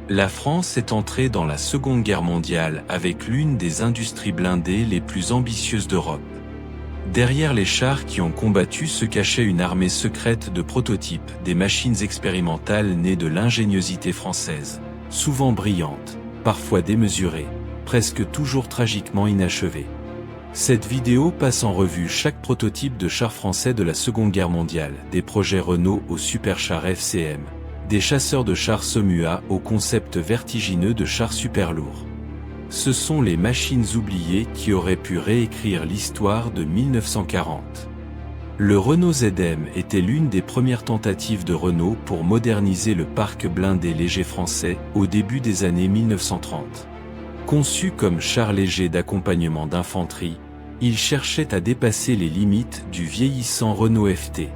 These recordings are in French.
La France est entrée dans la Seconde Guerre mondiale avec l'une des industries blindées les plus ambitieuses d'Europe. Derrière les chars qui ont combattu se cachait une armée secrète de prototypes, des machines expérimentales nées de l'ingéniosité française, souvent brillantes, parfois démesurées, presque toujours tragiquement inachevées. Cette vidéo passe en revue chaque prototype de char français de la Seconde Guerre mondiale, des projets Renault aux superchars FCM, des chasseurs de chars Somua au concept vertigineux de chars super lourds. Ce sont les machines oubliées qui auraient pu réécrire l'histoire de 1940. Le Renault ZM était l'une des premières tentatives de Renault pour moderniser le parc blindé léger français au début des années 1930. Conçu comme char léger d'accompagnement d'infanterie, il cherchait à dépasser les limites du vieillissant Renault FT.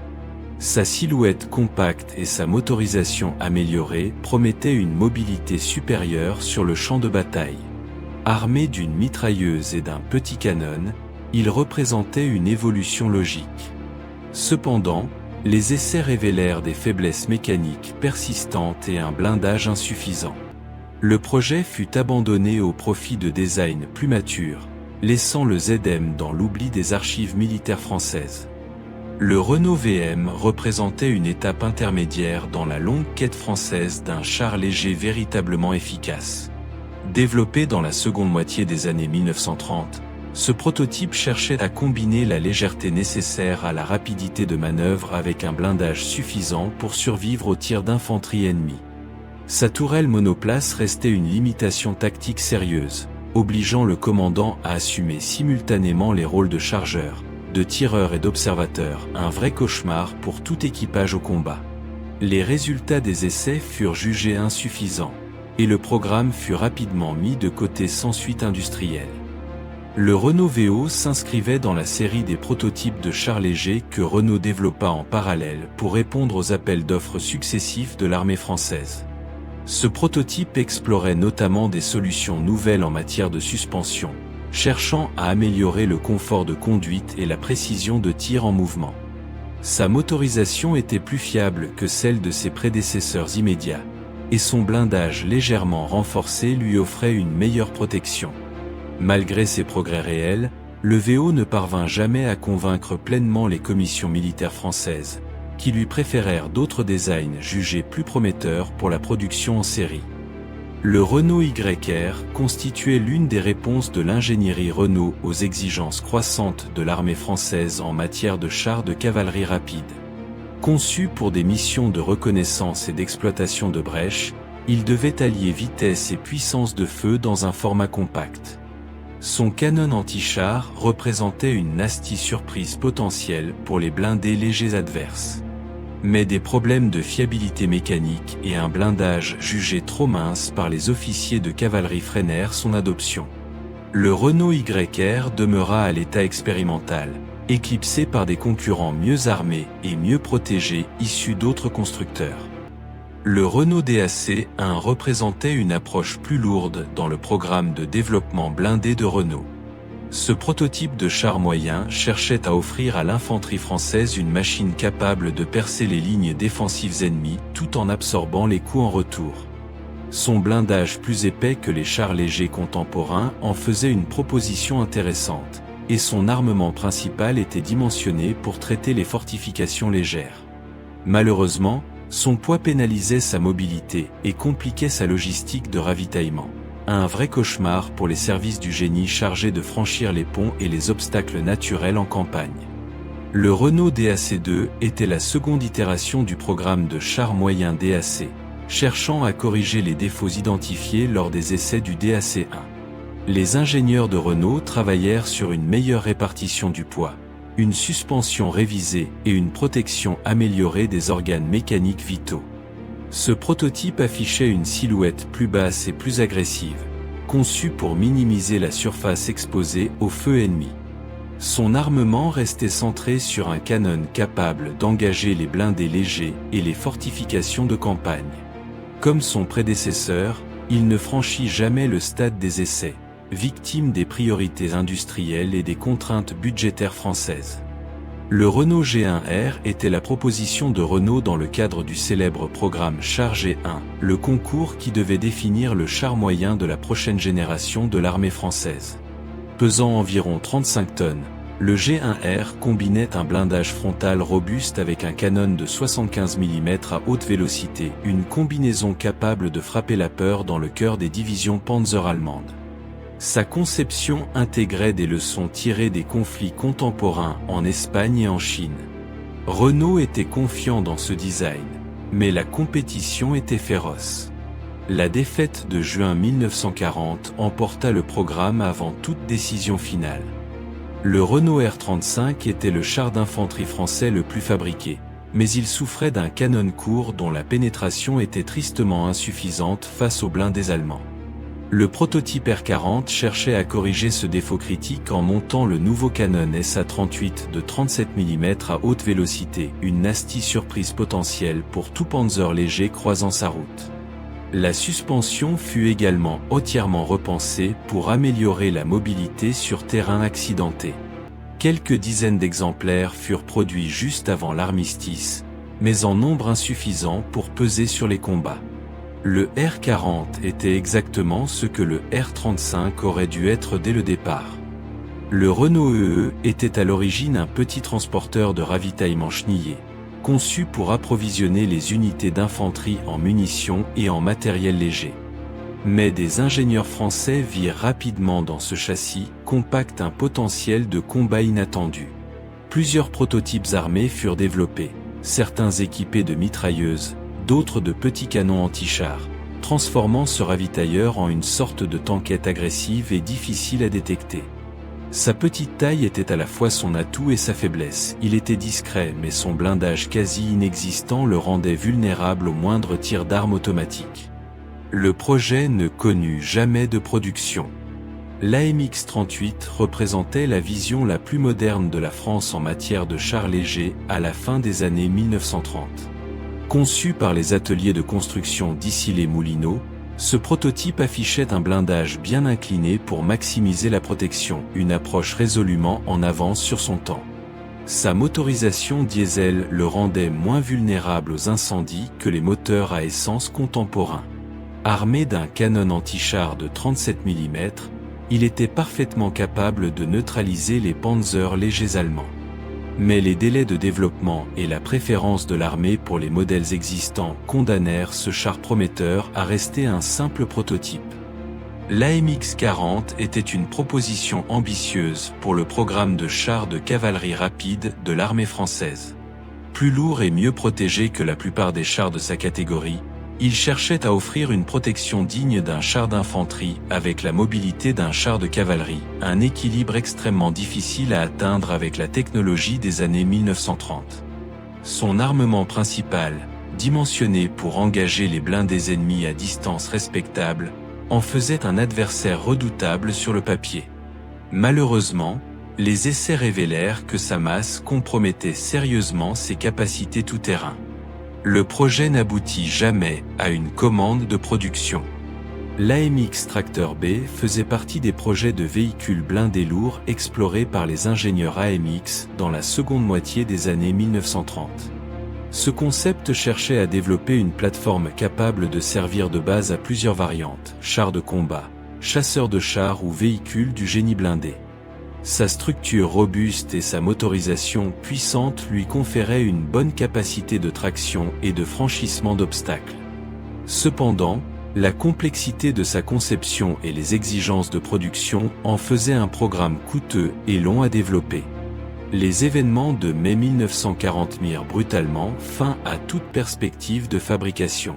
Sa silhouette compacte et sa motorisation améliorée promettaient une mobilité supérieure sur le champ de bataille. Armé d'une mitrailleuse et d'un petit canon, il représentait une évolution logique. Cependant, les essais révélèrent des faiblesses mécaniques persistantes et un blindage insuffisant. Le projet fut abandonné au profit de designs plus matures, laissant le ZM dans l'oubli des archives militaires françaises. Le Renault VM représentait une étape intermédiaire dans la longue quête française d'un char léger véritablement efficace. Développé dans la seconde moitié des années 1930, ce prototype cherchait à combiner la légèreté nécessaire à la rapidité de manœuvre avec un blindage suffisant pour survivre aux tirs d'infanterie ennemie. Sa tourelle monoplace restait une limitation tactique sérieuse, obligeant le commandant à assumer simultanément les rôles de chargeur, de tireur et d'observateur, un vrai cauchemar pour tout équipage au combat. Les résultats des essais furent jugés insuffisants, et le programme fut rapidement mis de côté sans suite industrielle. Le Renault VO s'inscrivait dans la série des prototypes de chars légers que Renault développa en parallèle pour répondre aux appels d'offres successifs de l'armée française. Ce prototype explorait notamment des solutions nouvelles en matière de suspension, cherchant à améliorer le confort de conduite et la précision de tir en mouvement. Sa motorisation était plus fiable que celle de ses prédécesseurs immédiats, et son blindage légèrement renforcé lui offrait une meilleure protection. Malgré ces progrès réels, le VO ne parvint jamais à convaincre pleinement les commissions militaires françaises, qui lui préférèrent d'autres designs jugés plus prometteurs pour la production en série. Le Renault YR constituait l'une des réponses de l'ingénierie Renault aux exigences croissantes de l'armée française en matière de chars de cavalerie rapide. Conçu pour des missions de reconnaissance et d'exploitation de brèches, il devait allier vitesse et puissance de feu dans un format compact. Son canon anti-char représentait une nasty surprise potentielle pour les blindés légers adverses. Mais des problèmes de fiabilité mécanique et un blindage jugé trop mince par les officiers de cavalerie freinèrent son adoption. Le Renault YR demeura à l'état expérimental, éclipsé par des concurrents mieux armés et mieux protégés issus d'autres constructeurs. Le Renault DAC 1 représentait une approche plus lourde dans le programme de développement blindé de Renault. Ce prototype de char moyen cherchait à offrir à l'infanterie française une machine capable de percer les lignes défensives ennemies tout en absorbant les coups en retour. Son blindage plus épais que les chars légers contemporains en faisait une proposition intéressante, et son armement principal était dimensionné pour traiter les fortifications légères. Malheureusement, son poids pénalisait sa mobilité et compliquait sa logistique de ravitaillement. Un vrai cauchemar pour les services du génie chargés de franchir les ponts et les obstacles naturels en campagne. Le Renault DAC2 était la seconde itération du programme de chars moyens DAC, cherchant à corriger les défauts identifiés lors des essais du DAC1. Les ingénieurs de Renault travaillèrent sur une meilleure répartition du poids, une suspension révisée et une protection améliorée des organes mécaniques vitaux. Ce prototype affichait une silhouette plus basse et plus agressive, conçue pour minimiser la surface exposée au feu ennemi. Son armement restait centré sur un canon capable d'engager les blindés légers et les fortifications de campagne. Comme son prédécesseur, il ne franchit jamais le stade des essais, victime des priorités industrielles et des contraintes budgétaires françaises. Le Renault G1R était la proposition de Renault dans le cadre du célèbre programme Char G1, le concours qui devait définir le char moyen de la prochaine génération de l'armée française. Pesant environ 35 tonnes, le G1R combinait un blindage frontal robuste avec un canon de 75 mm à haute vélocité, une combinaison capable de frapper la peur dans le cœur des divisions Panzer allemandes. Sa conception intégrait des leçons tirées des conflits contemporains en Espagne et en Chine. Renault était confiant dans ce design, mais la compétition était féroce. La défaite de juin 1940 emporta le programme avant toute décision finale. Le Renault R35 était le char d'infanterie français le plus fabriqué, mais il souffrait d'un canon court dont la pénétration était tristement insuffisante face aux blindés allemands. Le prototype R40 cherchait à corriger ce défaut critique en montant le nouveau canon SA-38 de 37 mm à haute vélocité, une nasty surprise potentielle pour tout Panzer léger croisant sa route. La suspension fut également entièrement repensée pour améliorer la mobilité sur terrain accidenté. Quelques dizaines d'exemplaires furent produits juste avant l'armistice, mais en nombre insuffisant pour peser sur les combats. Le R40 était exactement ce que le R35 aurait dû être dès le départ. Le Renault EE était à l'origine un petit transporteur de ravitaillement chenillé, conçu pour approvisionner les unités d'infanterie en munitions et en matériel léger. Mais des ingénieurs français virent rapidement dans ce châssis compact un potentiel de combat inattendu. Plusieurs prototypes armés furent développés, certains équipés de mitrailleuses, d'autres de petits canons anti-chars, transformant ce ravitailleur en une sorte de tanquette agressive et difficile à détecter. Sa petite taille était à la fois son atout et sa faiblesse. Il était discret, mais son blindage quasi inexistant le rendait vulnérable au moindre tir d'arme automatique. Le projet ne connut jamais de production. L'AMX-38 représentait la vision la plus moderne de la France en matière de chars légers à la fin des années 1930. Conçu par les ateliers de construction d'Issy-les-Moulineaux, ce prototype affichait un blindage bien incliné pour maximiser la protection, une approche résolument en avance sur son temps. Sa motorisation diesel le rendait moins vulnérable aux incendies que les moteurs à essence contemporains. Armé d'un canon anti-char de 37 mm, il était parfaitement capable de neutraliser les Panzer légers allemands. Mais les délais de développement et la préférence de l'armée pour les modèles existants condamnèrent ce char prometteur à rester un simple prototype. L'AMX-40 était une proposition ambitieuse pour le programme de chars de cavalerie rapide de l'armée française. Plus lourd et mieux protégé que la plupart des chars de sa catégorie, il cherchait à offrir une protection digne d'un char d'infanterie avec la mobilité d'un char de cavalerie, un équilibre extrêmement difficile à atteindre avec la technologie des années 1930. Son armement principal, dimensionné pour engager les blindés ennemis à distance respectable, en faisait un adversaire redoutable sur le papier. Malheureusement, les essais révélèrent que sa masse compromettait sérieusement ses capacités tout-terrain. Le projet n'aboutit jamais à une commande de production. L'AMX Tracteur B faisait partie des projets de véhicules blindés lourds explorés par les ingénieurs AMX dans la seconde moitié des années 1930. Ce concept cherchait à développer une plateforme capable de servir de base à plusieurs variantes, chars de combat, chasseurs de chars ou véhicules du génie blindé. Sa structure robuste et sa motorisation puissante lui conféraient une bonne capacité de traction et de franchissement d'obstacles. Cependant, la complexité de sa conception et les exigences de production en faisaient un programme coûteux et long à développer. Les événements de mai 1940 mirent brutalement fin à toute perspective de fabrication.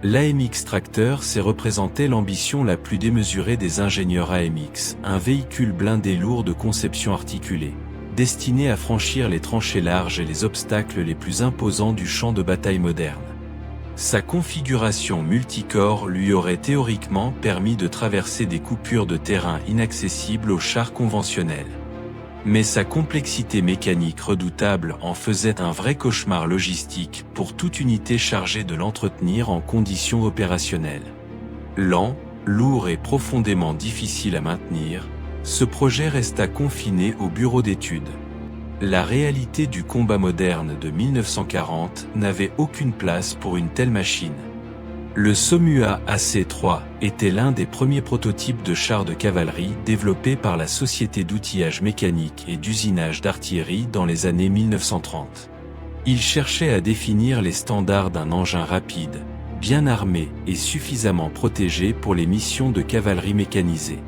L'AMX Tracteur s'est représenté l'ambition la plus démesurée des ingénieurs AMX, un véhicule blindé lourd de conception articulée, destiné à franchir les tranchées larges et les obstacles les plus imposants du champ de bataille moderne. Sa configuration multicorps lui aurait théoriquement permis de traverser des coupures de terrain inaccessibles aux chars conventionnels. Mais sa complexité mécanique redoutable en faisait un vrai cauchemar logistique pour toute unité chargée de l'entretenir en conditions opérationnelles. Lent, lourd et profondément difficile à maintenir, ce projet resta confiné au bureau d'études. La réalité du combat moderne de 1940 n'avait aucune place pour une telle machine. Le Somua AC-3 était l'un des premiers prototypes de chars de cavalerie développés par la société d'outillage mécanique et d'usinage d'artillerie dans les années 1930. Il cherchait à définir les standards d'un engin rapide, bien armé et suffisamment protégé pour les missions de cavalerie mécanisée.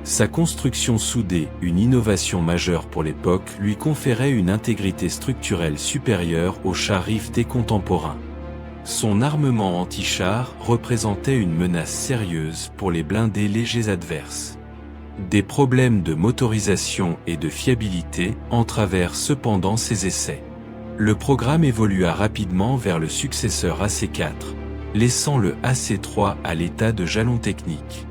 Sa construction soudée, une innovation majeure pour l'époque, lui conférait une intégrité structurelle supérieure aux chars rivetés contemporains. Son armement anti-char représentait une menace sérieuse pour les blindés légers adverses. Des problèmes de motorisation et de fiabilité entravèrent cependant ses essais. Le programme évolua rapidement vers le successeur AC-4, laissant le AC-3 à l'état de jalon technique.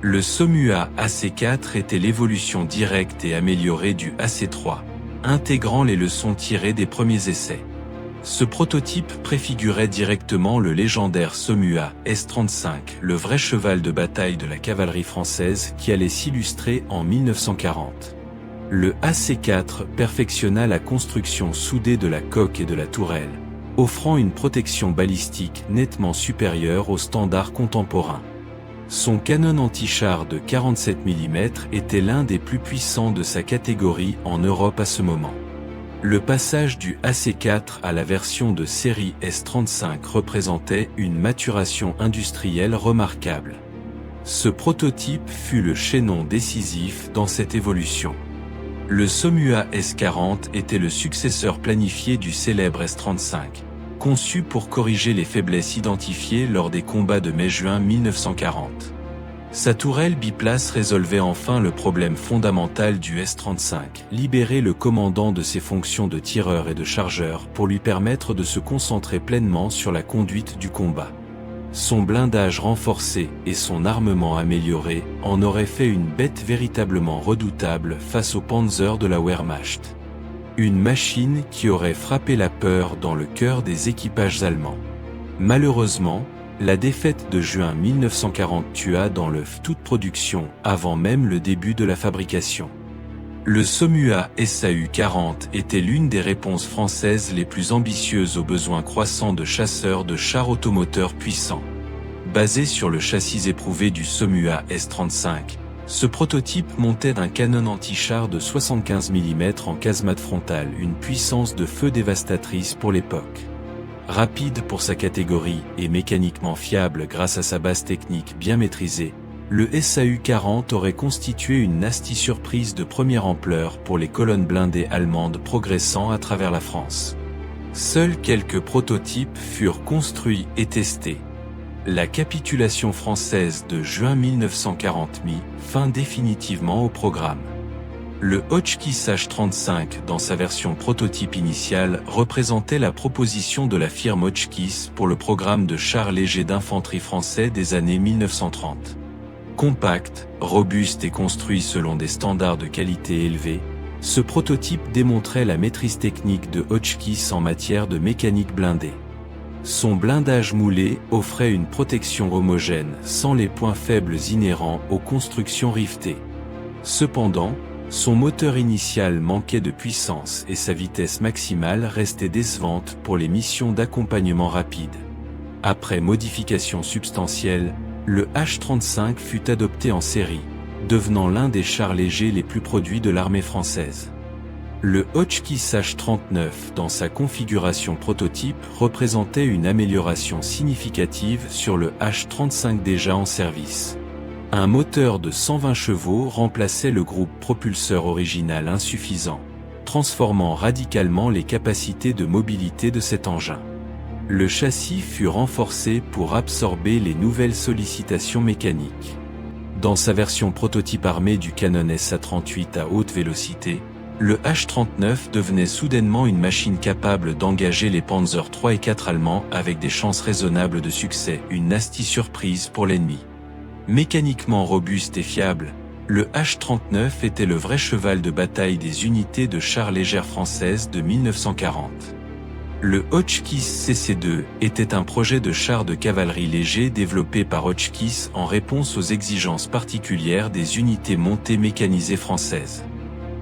Le Somua AC-4 était l'évolution directe et améliorée du AC-3, intégrant les leçons tirées des premiers essais. Ce prototype préfigurait directement le légendaire Somua S-35, le vrai cheval de bataille de la cavalerie française qui allait s'illustrer en 1940. Le AC-4 perfectionna la construction soudée de la coque et de la tourelle, offrant une protection balistique nettement supérieure aux standards contemporains. Son canon anti-char de 47 mm était l'un des plus puissants de sa catégorie en Europe à ce moment. Le passage du AC-4 à la version de série S-35 représentait une maturation industrielle remarquable. Ce prototype fut le chaînon décisif dans cette évolution. Le Somua S-40 était le successeur planifié du célèbre S-35, conçu pour corriger les faiblesses identifiées lors des combats de mai-juin 1940. Sa tourelle biplace résolvait enfin le problème fondamental du S-35, libérer le commandant de ses fonctions de tireur et de chargeur pour lui permettre de se concentrer pleinement sur la conduite du combat. Son blindage renforcé et son armement amélioré en auraient fait une bête véritablement redoutable face aux Panzer de la Wehrmacht. Une machine qui aurait frappé la peur dans le cœur des équipages allemands. Malheureusement, la défaite de juin 1940 tua dans l'œuf toute production avant même le début de la fabrication. Le Somua SAU-40 était l'une des réponses françaises les plus ambitieuses aux besoins croissants de chasseurs de chars automoteurs puissants. Basé sur le châssis éprouvé du Somua S-35, ce prototype montait d'un canon anti-char de 75 mm en casemate frontale, une puissance de feu dévastatrice pour l'époque. Rapide pour sa catégorie et mécaniquement fiable grâce à sa base technique bien maîtrisée, le SAU-40 aurait constitué une nasty surprise de première ampleur pour les colonnes blindées allemandes progressant à travers la France. Seuls quelques prototypes furent construits et testés. La capitulation française de juin 1940 mit fin définitivement au programme. Le Hotchkiss H-35 dans sa version prototype initiale représentait la proposition de la firme Hotchkiss pour le programme de chars légers d'infanterie français des années 1930. Compact, robuste et construit selon des standards de qualité élevés, ce prototype démontrait la maîtrise technique de Hotchkiss en matière de mécanique blindée. Son blindage moulé offrait une protection homogène sans les points faibles inhérents aux constructions rivetées. Cependant, son moteur initial manquait de puissance et sa vitesse maximale restait décevante pour les missions d'accompagnement rapide. Après modifications substantielles, le H-35 fut adopté en série, devenant l'un des chars légers les plus produits de l'armée française. Le Hotchkiss H-39 dans sa configuration prototype représentait une amélioration significative sur le H-35 déjà en service. Un moteur de 120 chevaux remplaçait le groupe propulseur original insuffisant, transformant radicalement les capacités de mobilité de cet engin. Le châssis fut renforcé pour absorber les nouvelles sollicitations mécaniques. Dans sa version prototype armée du canon SA-38 à haute vélocité, le H-39 devenait soudainement une machine capable d'engager les Panzer III et IV allemands avec des chances raisonnables de succès, une nasty surprise pour l'ennemi. Mécaniquement robuste et fiable, le H-39 était le vrai cheval de bataille des unités de chars légères françaises de 1940. Le Hotchkiss CC-2 était un projet de char de cavalerie léger développé par Hotchkiss en réponse aux exigences particulières des unités montées mécanisées françaises.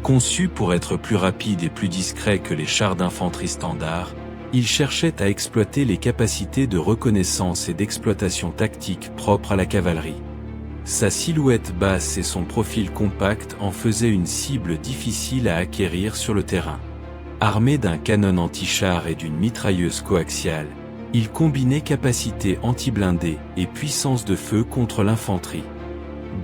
Conçu pour être plus rapide et plus discret que les chars d'infanterie standards, il cherchait à exploiter les capacités de reconnaissance et d'exploitation tactique propres à la cavalerie. Sa silhouette basse et son profil compact en faisaient une cible difficile à acquérir sur le terrain. Armé d'un canon anti-char et d'une mitrailleuse coaxiale, il combinait capacité anti-blindée et puissance de feu contre l'infanterie.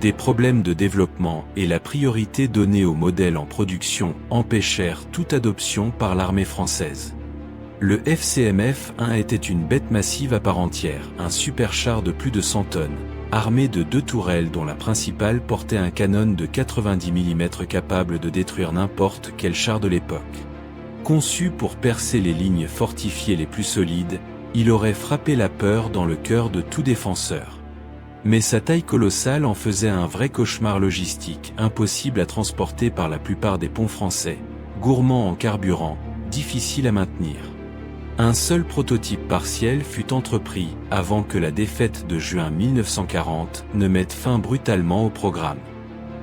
Des problèmes de développement et la priorité donnée aux modèles en production empêchèrent toute adoption par l'armée française. Le FCMF-1 était une bête massive à part entière, un superchar de plus de 100 tonnes, armé de 2 tourelles dont la principale portait un canon de 90 mm capable de détruire n'importe quel char de l'époque. Conçu pour percer les lignes fortifiées les plus solides, il aurait frappé la peur dans le cœur de tout défenseur. Mais sa taille colossale en faisait un vrai cauchemar logistique, impossible à transporter par la plupart des ponts français, gourmand en carburant, difficile à maintenir. Un seul prototype partiel fut entrepris avant que la défaite de juin 1940 ne mette fin brutalement au programme.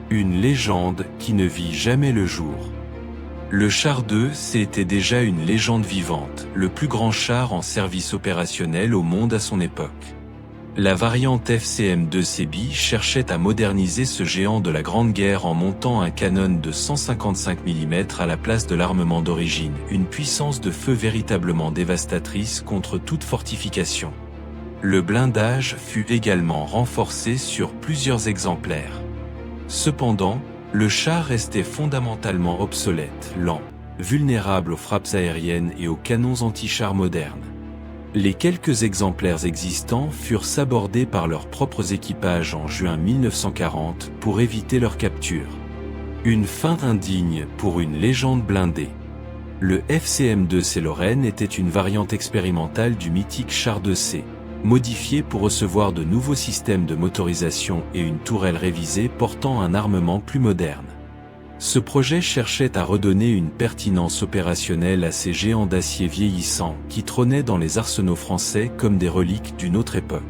Une légende qui ne vit jamais le jour. Le char 2 était déjà une légende vivante, le plus grand char en service opérationnel au monde à son époque. La variante FCM2CB cherchait à moderniser ce géant de la Grande Guerre en montant un canon de 155 mm à la place de l'armement d'origine, une puissance de feu véritablement dévastatrice contre toute fortification. Le blindage fut également renforcé sur plusieurs exemplaires. Cependant, le char restait fondamentalement obsolète, lent, vulnérable aux frappes aériennes et aux canons anti-chars modernes. Les quelques exemplaires existants furent sabordés par leurs propres équipages en juin 1940 pour éviter leur capture. Une fin indigne pour une légende blindée. Le FCM2C Lorraine était une variante expérimentale du mythique char 2C, modifié pour recevoir de nouveaux systèmes de motorisation et une tourelle révisée portant un armement plus moderne. Ce projet cherchait à redonner une pertinence opérationnelle à ces géants d'acier vieillissants qui trônaient dans les arsenaux français comme des reliques d'une autre époque.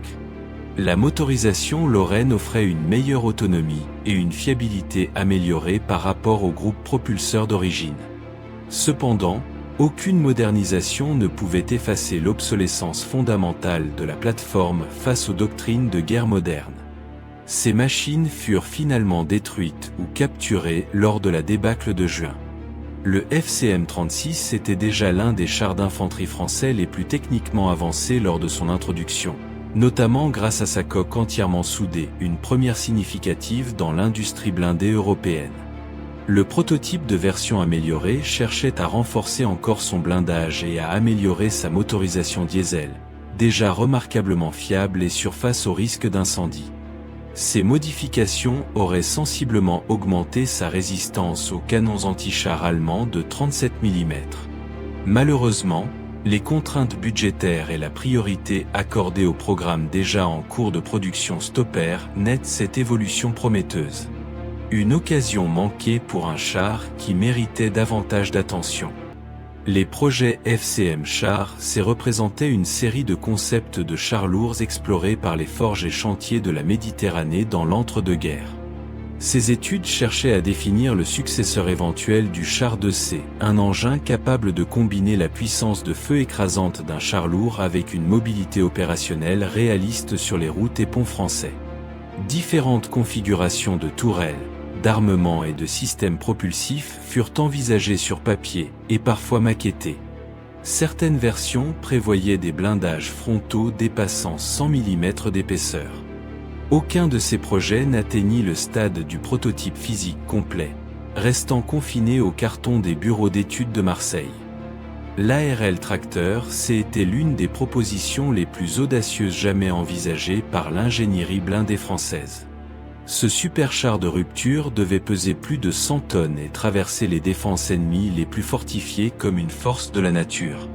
La motorisation Lorraine offrait une meilleure autonomie et une fiabilité améliorée par rapport au groupe propulseur d'origine. Cependant, aucune modernisation ne pouvait effacer l'obsolescence fondamentale de la plateforme face aux doctrines de guerre modernes. Ces machines furent finalement détruites ou capturées lors de la débâcle de juin. Le FCM-36 était déjà l'un des chars d'infanterie français les plus techniquement avancés lors de son introduction, notamment grâce à sa coque entièrement soudée, une première significative dans l'industrie blindée européenne. Le prototype de version améliorée cherchait à renforcer encore son blindage et à améliorer sa motorisation diesel, déjà remarquablement fiable et surface au risque d'incendie. Ces modifications auraient sensiblement augmenté sa résistance aux canons anti-chars allemands de 37 mm. Malheureusement, les contraintes budgétaires et la priorité accordée au programme déjà en cours de production stoppèrent net cette évolution prometteuse. Une occasion manquée pour un char qui méritait davantage d'attention. Les projets FCM Char représentaient une série de concepts de chars lourds explorés par les forges et chantiers de la Méditerranée dans l'entre-deux-guerres. Ces études cherchaient à définir le successeur éventuel du char 2C, un engin capable de combiner la puissance de feu écrasante d'un char lourd avec une mobilité opérationnelle réaliste sur les routes et ponts français. Différentes configurations de tourelles, d'armement et de systèmes propulsifs furent envisagées sur papier et parfois maquettées. Certaines versions prévoyaient des blindages frontaux dépassant 100 mm d'épaisseur. Aucun de ces projets n'atteignit le stade du prototype physique complet, restant confiné au carton des bureaux d'études de Marseille. L'ARL Tracteur était l'une des propositions les plus audacieuses jamais envisagées par l'ingénierie blindée française. Ce superchar de rupture devait peser plus de 100 tonnes et traverser les défenses ennemies les plus fortifiées comme une force de la nature.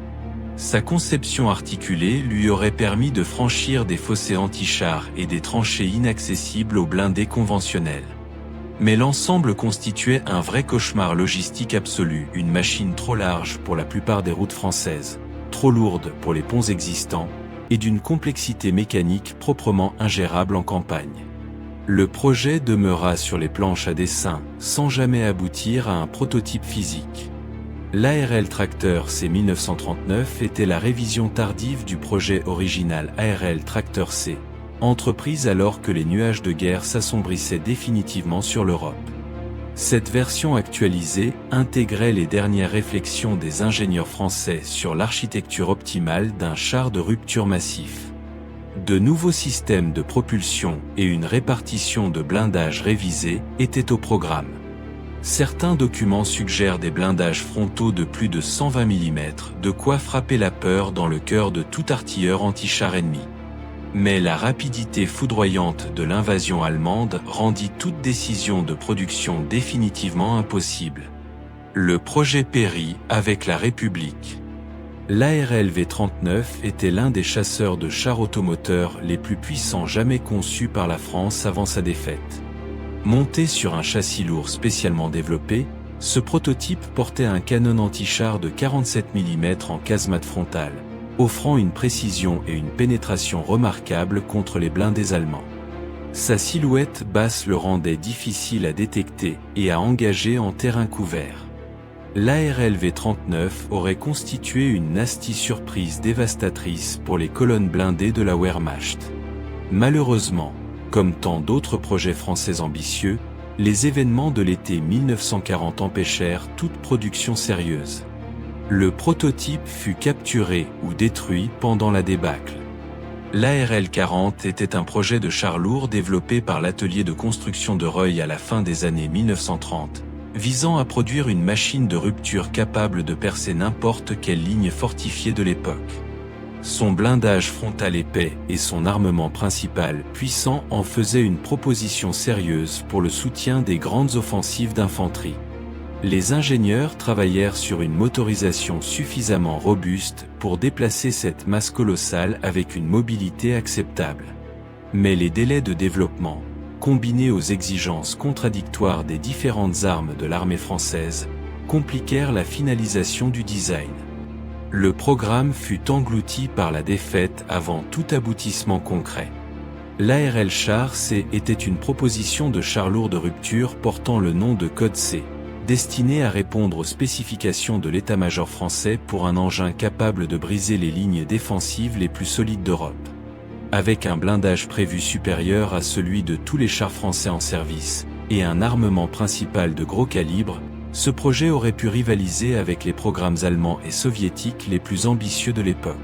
Sa conception articulée lui aurait permis de franchir des fossés anti-chars et des tranchées inaccessibles aux blindés conventionnels. Mais l'ensemble constituait un vrai cauchemar logistique absolu, une machine trop large pour la plupart des routes françaises, trop lourde pour les ponts existants, et d'une complexité mécanique proprement ingérable en campagne. Le projet demeura sur les planches à dessin, sans jamais aboutir à un prototype physique. L'ARL Tracteur C 1939 était la révision tardive du projet original ARL Tracteur C, entreprise alors que les nuages de guerre s'assombrissaient définitivement sur l'Europe. Cette version actualisée intégrait les dernières réflexions des ingénieurs français sur l'architecture optimale d'un char de rupture massif. De nouveaux systèmes de propulsion et une répartition de blindage révisée étaient au programme. Certains documents suggèrent des blindages frontaux de plus de 120 mm, de quoi frapper la peur dans le cœur de tout artilleur anti-char ennemi. Mais la rapidité foudroyante de l'invasion allemande rendit toute décision de production définitivement impossible. Le projet périt avec la République. L'ARL V39 était l'un des chasseurs de chars automoteurs les plus puissants jamais conçus par la France avant sa défaite. Monté sur un châssis lourd spécialement développé, ce prototype portait un canon anti-char de 47 mm en casemate frontale, offrant une précision et une pénétration remarquables contre les blindés allemands. Sa silhouette basse le rendait difficile à détecter et à engager en terrain couvert. L'ARL V39 aurait constitué une nasty surprise dévastatrice pour les colonnes blindées de la Wehrmacht. Malheureusement, comme tant d'autres projets français ambitieux, les événements de l'été 1940 empêchèrent toute production sérieuse. Le prototype fut capturé ou détruit pendant la débâcle. L'ARL 40 était un projet de char lourd développé par l'atelier de construction de Reuil à la fin des années 1930, visant à produire une machine de rupture capable de percer n'importe quelle ligne fortifiée de l'époque. Son blindage frontal épais et son armement principal puissant en faisaient une proposition sérieuse pour le soutien des grandes offensives d'infanterie. Les ingénieurs travaillèrent sur une motorisation suffisamment robuste pour déplacer cette masse colossale avec une mobilité acceptable. Mais les délais de développement, combinés aux exigences contradictoires des différentes armes de l'armée française, compliquèrent la finalisation du design. Le programme fut englouti par la défaite avant tout aboutissement concret. L'ARL Char C était une proposition de char lourd de rupture portant le nom de code C, destiné à répondre aux spécifications de l'état-major français pour un engin capable de briser les lignes défensives les plus solides d'Europe. Avec un blindage prévu supérieur à celui de tous les chars français en service, et un armement principal de gros calibre, ce projet aurait pu rivaliser avec les programmes allemands et soviétiques les plus ambitieux de l'époque.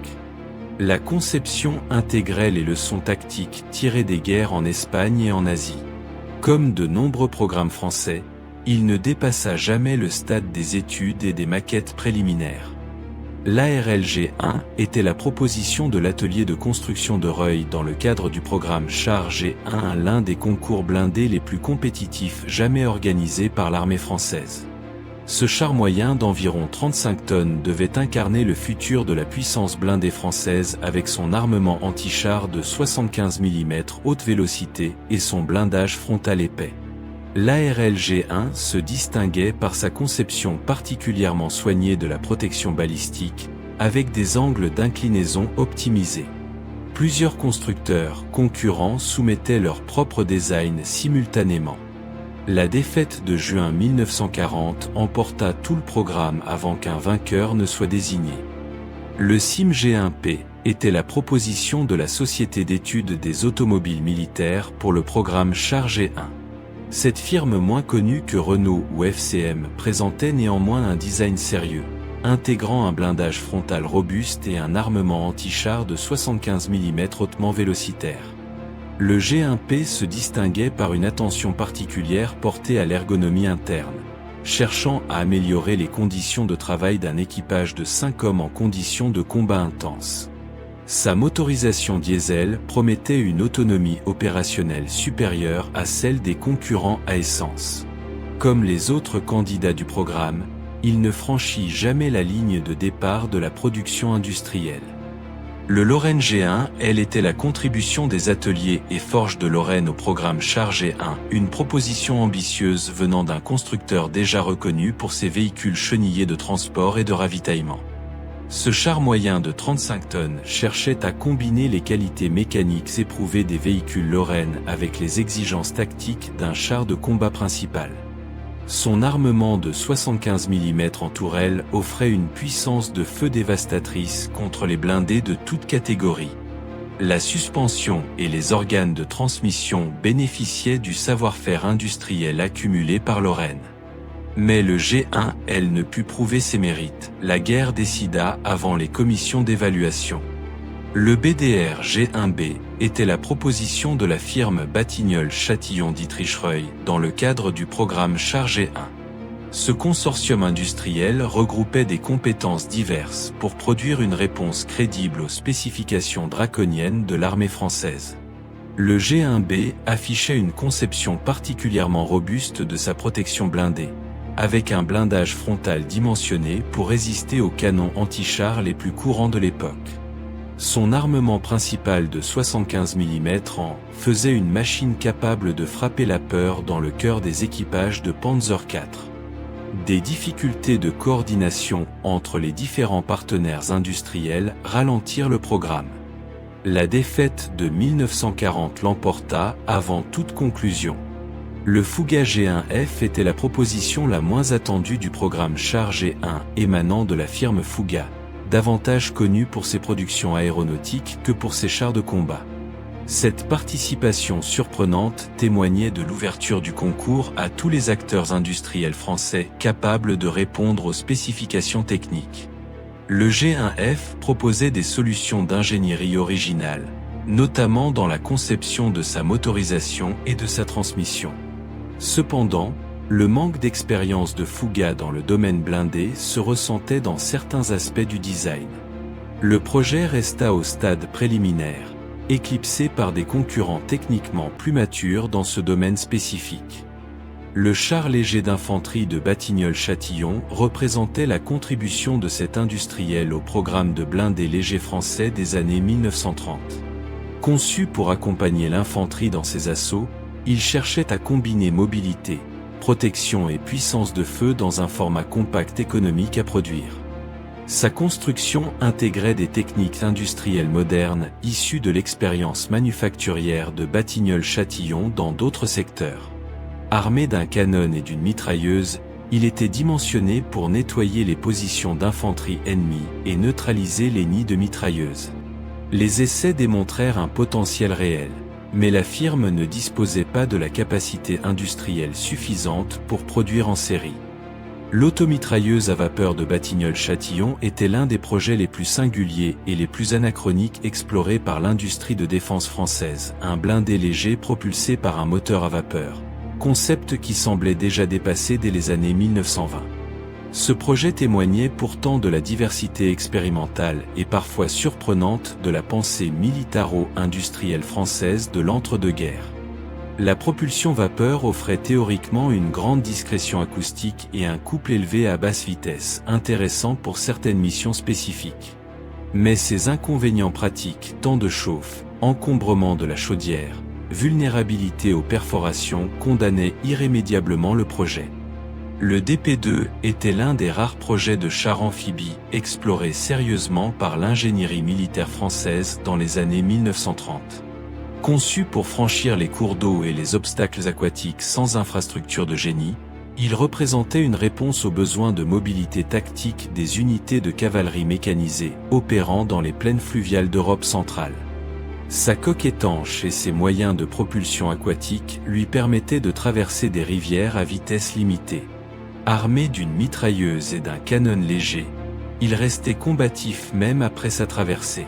La conception intégrait les leçons tactiques tirées des guerres en Espagne et en Asie. Comme de nombreux programmes français, il ne dépassa jamais le stade des études et des maquettes préliminaires. L'ARL G1 était la proposition de l'atelier de construction de Reuil dans le cadre du programme Char G1, l'un des concours blindés les plus compétitifs jamais organisés par l'armée française. Ce char moyen d'environ 35 tonnes devait incarner le futur de la puissance blindée française avec son armement anti-char de 75 mm haute vélocité et son blindage frontal épais. L'ARL G1 se distinguait par sa conception particulièrement soignée de la protection balistique, avec des angles d'inclinaison optimisés. Plusieurs constructeurs concurrents soumettaient leur propre design simultanément. La défaite de juin 1940 emporta tout le programme avant qu'un vainqueur ne soit désigné. Le SIM G1P était la proposition de la Société d'études des automobiles militaires pour le programme Char G1. Cette firme moins connue que Renault ou FCM présentait néanmoins un design sérieux, intégrant un blindage frontal robuste et un armement anti-char de 75 mm hautement vélocitaire. Le G1P se distinguait par une attention particulière portée à l'ergonomie interne, cherchant à améliorer les conditions de travail d'un équipage de 5 hommes en conditions de combat intense. Sa motorisation diesel promettait une autonomie opérationnelle supérieure à celle des concurrents à essence. Comme les autres candidats du programme, il ne franchit jamais la ligne de départ de la production industrielle. Le Lorraine G1, elle était la contribution des ateliers et forges de Lorraine au programme Char G1, une proposition ambitieuse venant d'un constructeur déjà reconnu pour ses véhicules chenillés de transport et de ravitaillement. Ce char moyen de 35 tonnes cherchait à combiner les qualités mécaniques éprouvées des véhicules Lorraine avec les exigences tactiques d'un char de combat principal. Son armement de 75 mm en tourelle offrait une puissance de feu dévastatrice contre les blindés de toute catégorie. La suspension et les organes de transmission bénéficiaient du savoir-faire industriel accumulé par Lorraine. Mais le G1L ne put prouver ses mérites. La guerre décida avant les commissions d'évaluation. Le BDR G1B était la proposition de la firme Batignolles-Châtillon-Dietrich-Reuil dans le cadre du programme Char G1. Ce consortium industriel regroupait des compétences diverses pour produire une réponse crédible aux spécifications draconiennes de l'armée française. Le G1B affichait une conception particulièrement robuste de sa protection blindée, avec un blindage frontal dimensionné pour résister aux canons anti-chars les plus courants de l'époque. Son armement principal de 75 mm en faisait une machine capable de frapper la peur dans le cœur des équipages de Panzer IV. Des difficultés de coordination entre les différents partenaires industriels ralentirent le programme. La défaite de 1940 l'emporta avant toute conclusion. Le Fouga G1F était la proposition la moins attendue du programme Char G1 émanant de la firme Fouga, davantage connue pour ses productions aéronautiques que pour ses chars de combat. Cette participation surprenante témoignait de l'ouverture du concours à tous les acteurs industriels français capables de répondre aux spécifications techniques. Le G1F proposait des solutions d'ingénierie originales, notamment dans la conception de sa motorisation et de sa transmission. Cependant, le manque d'expérience de Fouga dans le domaine blindé se ressentait dans certains aspects du design. Le projet resta au stade préliminaire, éclipsé par des concurrents techniquement plus matures dans ce domaine spécifique. Le char léger d'infanterie de Batignolles-Châtillon représentait la contribution de cet industriel au programme de blindés légers français des années 1930. Conçu pour accompagner l'infanterie dans ses assauts, il cherchait à combiner mobilité, protection et puissance de feu dans un format compact économique à produire. Sa construction intégrait des techniques industrielles modernes issues de l'expérience manufacturière de Batignolles-Châtillon dans d'autres secteurs. Armé d'un canon et d'une mitrailleuse, il était dimensionné pour nettoyer les positions d'infanterie ennemie et neutraliser les nids de mitrailleuses. Les essais démontrèrent un potentiel réel, mais la firme ne disposait pas de la capacité industrielle suffisante pour produire en série. L'automitrailleuse à vapeur de Batignolles-Châtillon était l'un des projets les plus singuliers et les plus anachroniques explorés par l'industrie de défense française, un blindé léger propulsé par un moteur à vapeur, concept qui semblait déjà dépassé dès les années 1920. Ce projet témoignait pourtant de la diversité expérimentale et parfois surprenante de la pensée militaro-industrielle française de l'entre-deux-guerres. La propulsion vapeur offrait théoriquement une grande discrétion acoustique et un couple élevé à basse vitesse, intéressant pour certaines missions spécifiques. Mais ses inconvénients pratiques, temps de chauffe, encombrement de la chaudière, vulnérabilité aux perforations condamnaient irrémédiablement le projet. Le DP2 était l'un des rares projets de chars amphibies explorés sérieusement par l'ingénierie militaire française dans les années 1930. Conçu pour franchir les cours d'eau et les obstacles aquatiques sans infrastructure de génie, il représentait une réponse aux besoins de mobilité tactique des unités de cavalerie mécanisée opérant dans les plaines fluviales d'Europe centrale. Sa coque étanche et ses moyens de propulsion aquatique lui permettaient de traverser des rivières à vitesse limitée. Armé d'une mitrailleuse et d'un canon léger, il restait combatif même après sa traversée.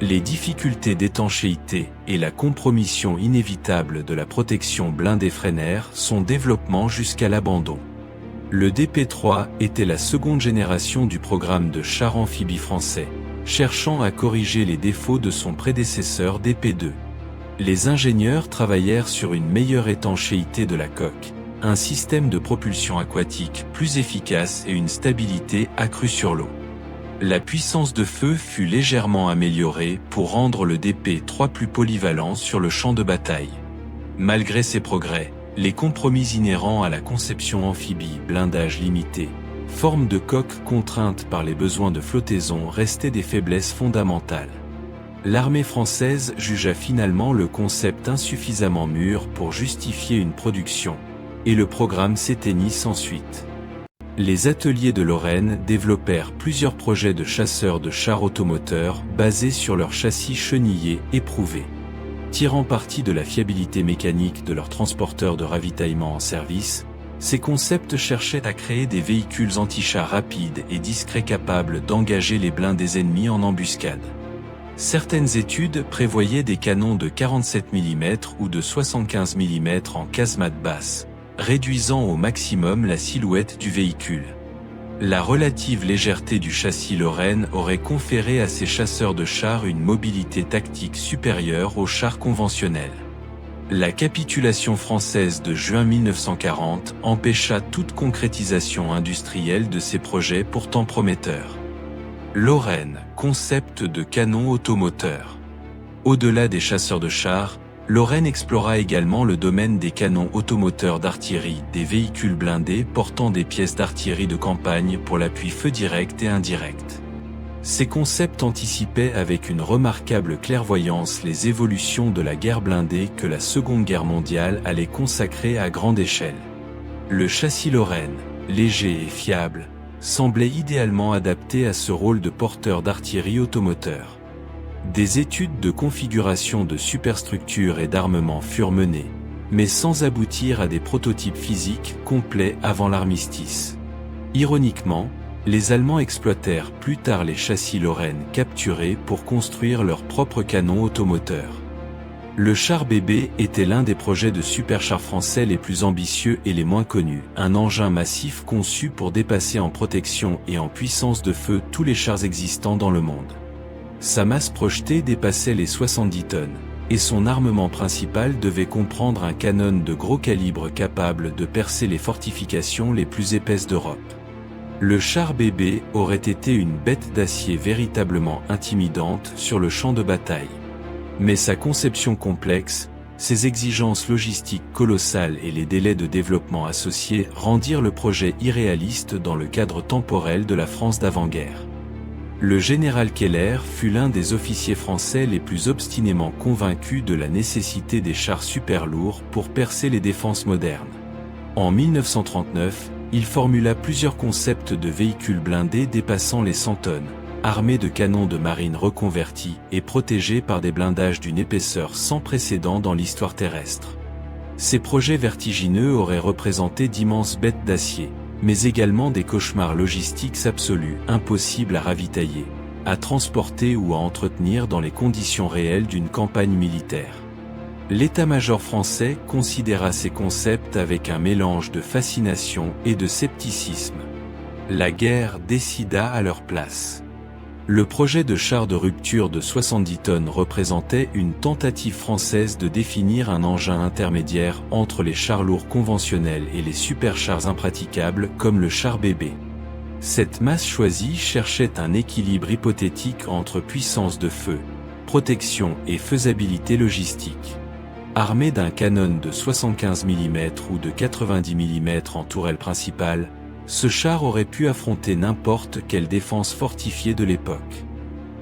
Les difficultés d'étanchéité et la compromission inévitable de la protection blindée freinèrent son développement jusqu'à l'abandon. Le DP3 était la seconde génération du programme de chars amphibies français, cherchant à corriger les défauts de son prédécesseur DP2. Les ingénieurs travaillèrent sur une meilleure étanchéité de la coque, un système de propulsion aquatique plus efficace et une stabilité accrue sur l'eau. La puissance de feu fut légèrement améliorée pour rendre le DP3 plus polyvalent sur le champ de bataille. Malgré ces progrès, les compromis inhérents à la conception amphibie blindage limité Forme de coque contrainte par les besoins de flottaison restaient des faiblesses fondamentales. L'armée française jugea finalement le concept insuffisamment mûr pour justifier une production, et le programme s'éteignit sans suite. Les ateliers de Lorraine développèrent plusieurs projets de chasseurs de chars automoteurs basés sur leurs châssis chenillés éprouvés. Tirant parti de la fiabilité mécanique de leurs transporteurs de ravitaillement en service, ces concepts cherchaient à créer des véhicules anti-chars rapides et discrets capables d'engager les blindés ennemis en embuscade. Certaines études prévoyaient des canons de 47 mm ou de 75 mm en casemate basse, réduisant au maximum la silhouette du véhicule. La relative légèreté du châssis Lorraine aurait conféré à ces chasseurs de chars une mobilité tactique supérieure aux chars conventionnels. La capitulation française de juin 1940 empêcha toute concrétisation industrielle de ces projets pourtant prometteurs. Lorraine, concept de canon automoteur. Au-delà des chasseurs de chars, Lorraine explora également le domaine des canons automoteurs d'artillerie, des véhicules blindés portant des pièces d'artillerie de campagne pour l'appui feu direct et indirect. Ces concepts anticipaient avec une remarquable clairvoyance les évolutions de la guerre blindée que la Seconde Guerre mondiale allait consacrer à grande échelle. Le châssis Lorraine, léger et fiable, semblait idéalement adapté à ce rôle de porteur d'artillerie automoteur. Des études de configuration de superstructures et d'armement furent menées, mais sans aboutir à des prototypes physiques complets avant l'armistice. Ironiquement, les Allemands exploitèrent plus tard les châssis Lorraine capturés pour construire leurs propres canons automoteurs. Le char bébé était l'un des projets de superchars français les plus ambitieux et les moins connus, un engin massif conçu pour dépasser en protection et en puissance de feu tous les chars existants dans le monde. Sa masse projetée dépassait les 70 tonnes, et son armement principal devait comprendre un canon de gros calibre capable de percer les fortifications les plus épaisses d'Europe. Le char bébé aurait été une bête d'acier véritablement intimidante sur le champ de bataille. Mais sa conception complexe, ses exigences logistiques colossales et les délais de développement associés rendirent le projet irréaliste dans le cadre temporel de la France d'avant-guerre. Le général Keller fut l'un des officiers français les plus obstinément convaincus de la nécessité des chars super lourds pour percer les défenses modernes. En 1939, il formula plusieurs concepts de véhicules blindés dépassant les 100 tonnes, armés de canons de marine reconvertis et protégés par des blindages d'une épaisseur sans précédent dans l'histoire terrestre. Ces projets vertigineux auraient représenté d'immenses bêtes d'acier, mais également des cauchemars logistiques absolus, impossibles à ravitailler, à transporter ou à entretenir dans les conditions réelles d'une campagne militaire. L'état-major français considéra ces concepts avec un mélange de fascination et de scepticisme. La guerre décida à leur place. Le projet de char de rupture de 70 tonnes représentait une tentative française de définir un engin intermédiaire entre les chars lourds conventionnels et les superchars impraticables comme le char bébé. Cette masse choisie cherchait un équilibre hypothétique entre puissance de feu, protection et faisabilité logistique. Armé d'un canon de 75 mm ou de 90 mm en tourelle principale, ce char aurait pu affronter n'importe quelle défense fortifiée de l'époque.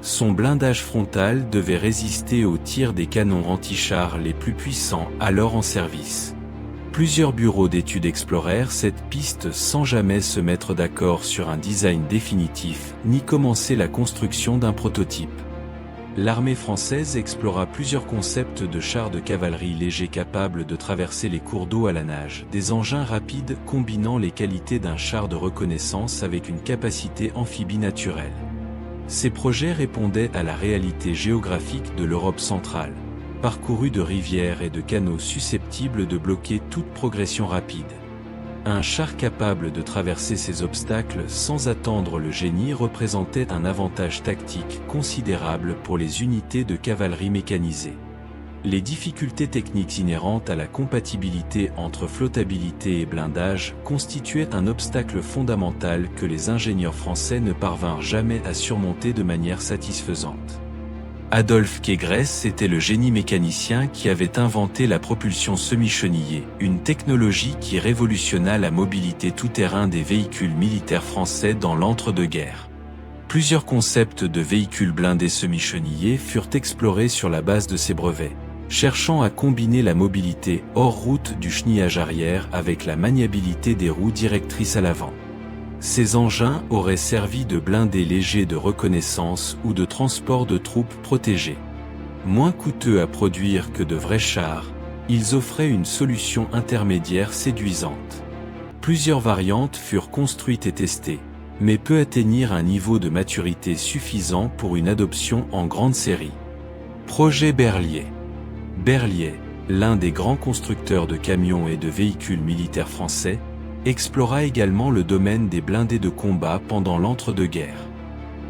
Son blindage frontal devait résister aux tirs des canons anti-chars les plus puissants alors en service. Plusieurs bureaux d'études explorèrent cette piste sans jamais se mettre d'accord sur un design définitif, ni commencer la construction d'un prototype. L'armée française explora plusieurs concepts de chars de cavalerie légers capables de traverser les cours d'eau à la nage, des engins rapides combinant les qualités d'un char de reconnaissance avec une capacité amphibie naturelle. Ces projets répondaient à la réalité géographique de l'Europe centrale, parcourue de rivières et de canaux susceptibles de bloquer toute progression rapide. Un char capable de traverser ces obstacles sans attendre le génie représentait un avantage tactique considérable pour les unités de cavalerie mécanisée. Les difficultés techniques inhérentes à la compatibilité entre flottabilité et blindage constituaient un obstacle fondamental que les ingénieurs français ne parvinrent jamais à surmonter de manière satisfaisante. Adolphe Quégrès était le génie mécanicien qui avait inventé la propulsion semi-chenillée, une technologie qui révolutionna la mobilité tout-terrain des véhicules militaires français dans l'entre-deux-guerres. Plusieurs concepts de véhicules blindés semi-chenillés furent explorés sur la base de ces brevets, cherchant à combiner la mobilité hors route du chenillage arrière avec la maniabilité des roues directrices à l'avant. Ces engins auraient servi de blindés légers de reconnaissance ou de transport de troupes protégées. Moins coûteux à produire que de vrais chars, ils offraient une solution intermédiaire séduisante. Plusieurs variantes furent construites et testées, mais peu atteignirent un niveau de maturité suffisant pour une adoption en grande série. Projet Berliet. Berliet, l'un des grands constructeurs de camions et de véhicules militaires français, explora également le domaine des blindés de combat pendant l'entre-deux-guerres.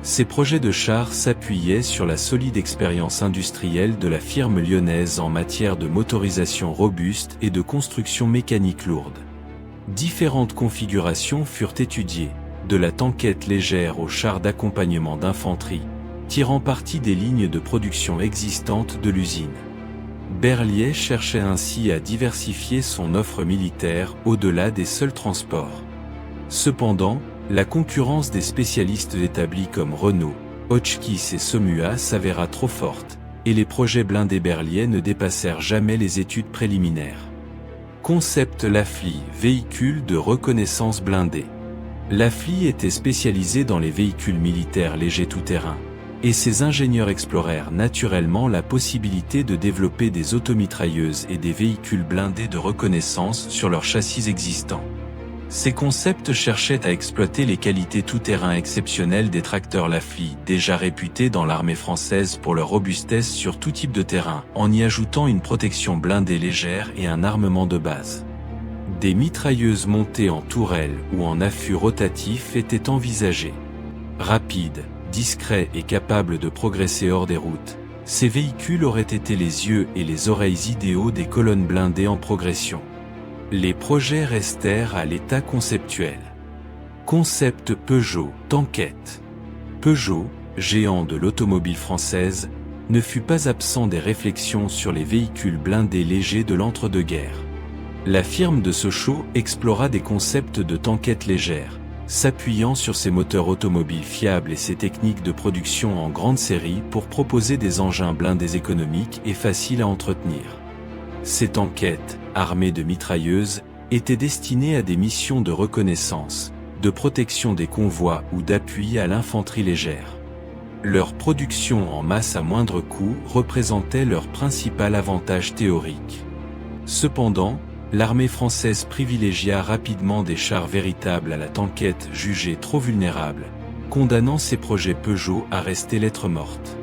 Ces projets de chars s'appuyaient sur la solide expérience industrielle de la firme lyonnaise en matière de motorisation robuste et de construction mécanique lourde. Différentes configurations furent étudiées, de la tanquette légère aux chars d'accompagnement d'infanterie, tirant parti des lignes de production existantes de l'usine. Berliet cherchait ainsi à diversifier son offre militaire au-delà des seuls transports. Cependant, la concurrence des spécialistes établis comme Renault, Hotchkiss et Somua s'avéra trop forte, et les projets blindés Berliet ne dépassèrent jamais les études préliminaires. Concept Lafly, véhicule de reconnaissance blindé. Lafly était spécialisé dans les véhicules militaires légers tout-terrain, et ses ingénieurs explorèrent naturellement la possibilité de développer des automitrailleuses et des véhicules blindés de reconnaissance sur leurs châssis existants. Ces concepts cherchaient à exploiter les qualités tout-terrain exceptionnelles des tracteurs Lafly, déjà réputés dans l'armée française pour leur robustesse sur tout type de terrain, en y ajoutant une protection blindée légère et un armement de base. Des mitrailleuses montées en tourelle ou en affût rotatif étaient envisagées. Rapides, discrets et capables de progresser hors des routes, ces véhicules auraient été les yeux et les oreilles idéaux des colonnes blindées en progression. Les projets restèrent à l'état conceptuel. Concept Peugeot, tanquette. Peugeot, géant de l'automobile française, ne fut pas absent des réflexions sur les véhicules blindés légers de l'entre-deux-guerres. La firme de Sochaux explora des concepts de tanquettes légères, s'appuyant sur ses moteurs automobiles fiables et ses techniques de production en grande série pour proposer des engins blindés économiques et faciles à entretenir. Ces tanquettes, armées de mitrailleuses, étaient destinées à des missions de reconnaissance, de protection des convois ou d'appui à l'infanterie légère. Leur production en masse à moindre coût représentait leur principal avantage théorique. Cependant, l'armée française privilégia rapidement des chars véritables à la tanquette jugée trop vulnérable, condamnant ses projets Peugeot à rester lettre morte.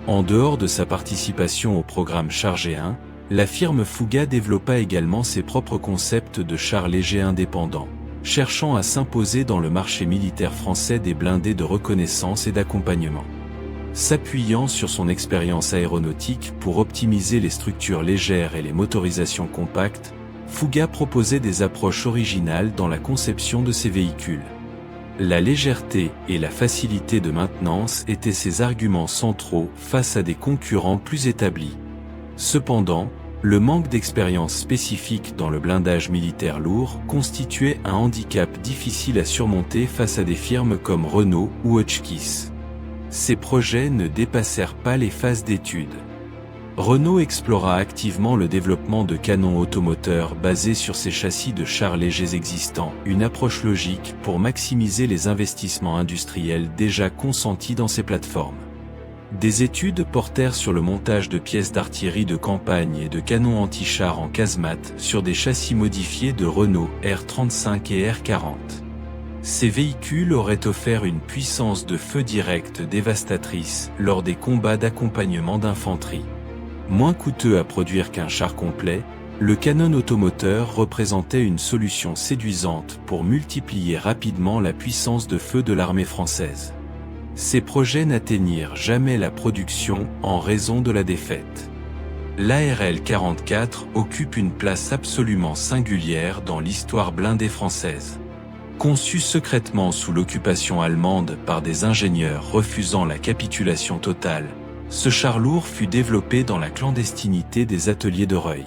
En dehors de sa participation au programme Chargé 1, la firme Fouga développa également ses propres concepts de chars légers indépendants, cherchant à s'imposer dans le marché militaire français des blindés de reconnaissance et d'accompagnement. S'appuyant sur son expérience aéronautique pour optimiser les structures légères et les motorisations compactes, Fouga proposait des approches originales dans la conception de ces véhicules. La légèreté et la facilité de maintenance étaient ses arguments centraux face à des concurrents plus établis. Cependant, le manque d'expérience spécifique dans le blindage militaire lourd constituait un handicap difficile à surmonter face à des firmes comme Renault ou Hotchkiss. Ces projets ne dépassèrent pas les phases d'étude. Renault explora activement le développement de canons automoteurs basés sur ces châssis de chars légers existants, une approche logique pour maximiser les investissements industriels déjà consentis dans ces plateformes. Des études portèrent sur le montage de pièces d'artillerie de campagne et de canons anti-chars en casemate sur des châssis modifiés de Renault R35 et R40. Ces véhicules auraient offert une puissance de feu directe dévastatrice lors des combats d'accompagnement d'infanterie. Moins coûteux à produire qu'un char complet, le canon automoteur représentait une solution séduisante pour multiplier rapidement la puissance de feu de l'armée française. Ces projets n'atteignirent jamais la production en raison de la défaite. L'ARL 44 occupe une place absolument singulière dans l'histoire blindée française. Conçu secrètement sous l'occupation allemande par des ingénieurs refusant la capitulation totale, ce char lourd fut développé dans la clandestinité des ateliers de Reuil.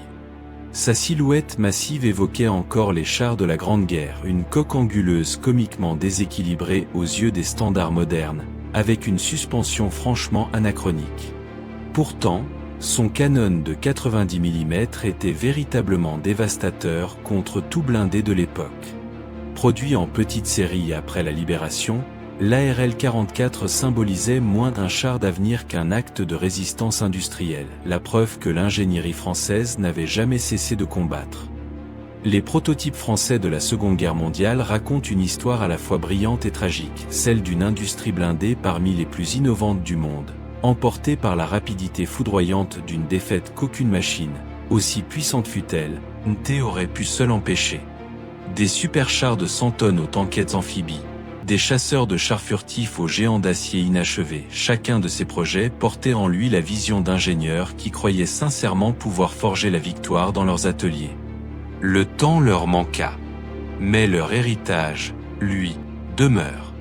Sa silhouette massive évoquait encore les chars de la Grande Guerre, une coque anguleuse comiquement déséquilibrée aux yeux des standards modernes, avec une suspension franchement anachronique. Pourtant, son canon de 90 mm était véritablement dévastateur contre tout blindé de l'époque. Produit en petite série après la Libération, l'ARL 44 symbolisait moins un char d'avenir qu'un acte de résistance industrielle, la preuve que l'ingénierie française n'avait jamais cessé de combattre. Les prototypes français de la Seconde Guerre mondiale racontent une histoire à la fois brillante et tragique, celle d'une industrie blindée parmi les plus innovantes du monde, emportée par la rapidité foudroyante d'une défaite qu'aucune machine, aussi puissante fût-elle, aurait pu seule empêcher. Des superchars de 100 tonnes aux tankettes amphibies, des chasseurs de chars furtifs aux géants d'acier inachevés, chacun de ces projets portait en lui la vision d'ingénieurs qui croyaient sincèrement pouvoir forger la victoire dans leurs ateliers. Le temps leur manqua. Mais leur héritage, lui, demeure.